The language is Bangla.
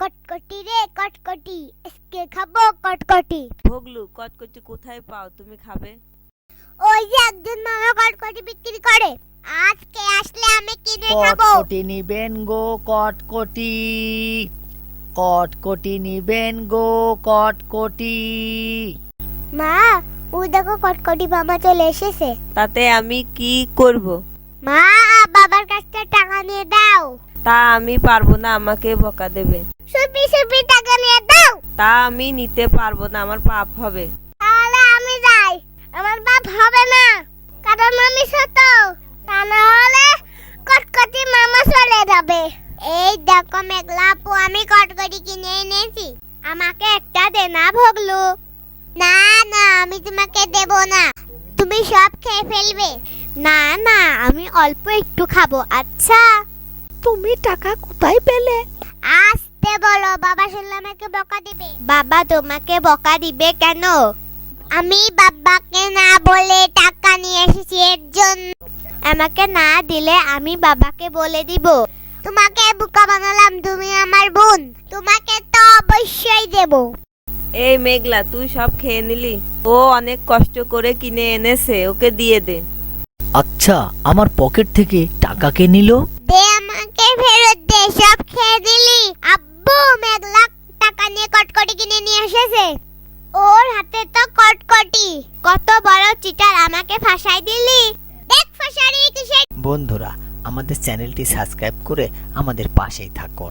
কটকটি রে কটকটি, আজকে খাবো কটকটি। ভগলু, কটকটি কোথায় পাও তুমি খাবে? ওই যে একজন মামা কটকটি বিক্রি করে, আজকে আসলে আমি কিনে খাবো। কটকটি নিবেন গো কটকটি, কটকটি নিবেন গো কটকটি। মা, ওই দেখো কটকটি মামা চলে এসেছে। তাতে আমি কি করব? মা, বাবার কাছ থেকে টাকা নিয়ে দাও। তা আমি পারবো না, আমাকে বকা দেবে। সুপি সুপি টাকা নিয়ে দাও। তা আমি নিতে পারবো না, আমার পাপ হবে। তাহলে আমি যাই, আমার বাপ হবে না, কারণ আমি ছোট। তা না হলে কটকটি মামা চলে যাবে। এই দেখো মেঘলা আপু, আমি কটকটি কিনে এনেছি, আমাকে একটা দে না ভগলু। না না, আমি তোমাকে দেব না, তুমি সব খেয়ে ফেলবে। না না, আমি অল্প একটু খাবো। আচ্ছা, তুমি টাকা কোথায় পেলে? আসতে বলো, বাবা শুনলে আমাকে বকা দিবে। বাবা তোমাকে বকা দিবে কেন? আমি বাবাকে না বলে টাকা নিয়ে এসেছি, এর জন্য। আমাকে না দিলে আমি বাবাকে বলে দিব। তোমাকে বোকা বানালাম, তুমি আমার বোন, তোমাকে তো অবশ্যই দেব। এই মেঘলা, তুই সব খেয়ে নিলি? ও অনেক কষ্ট করে কিনে এনেছে, ওকে দিয়ে দে। আচ্ছা, আমার পকেট থেকে টাকা কে নিল? দে, আমাকে ফেরত দে, সব খেয়ে দিলি। আব্বু, মেঘলা টাকা নিয়ে কটকটি কিনে নিয়ে এসেছে, ওর হাতে তো কটকটি। কত বড় চিটার, আমাকে ফাঁসাই দিলি। দেখ ফাঁসারি কিসের। বন্ধুরা, আমাদের চ্যানেলটি সাবস্ক্রাইব করে আমাদের পাশেই থাকুন।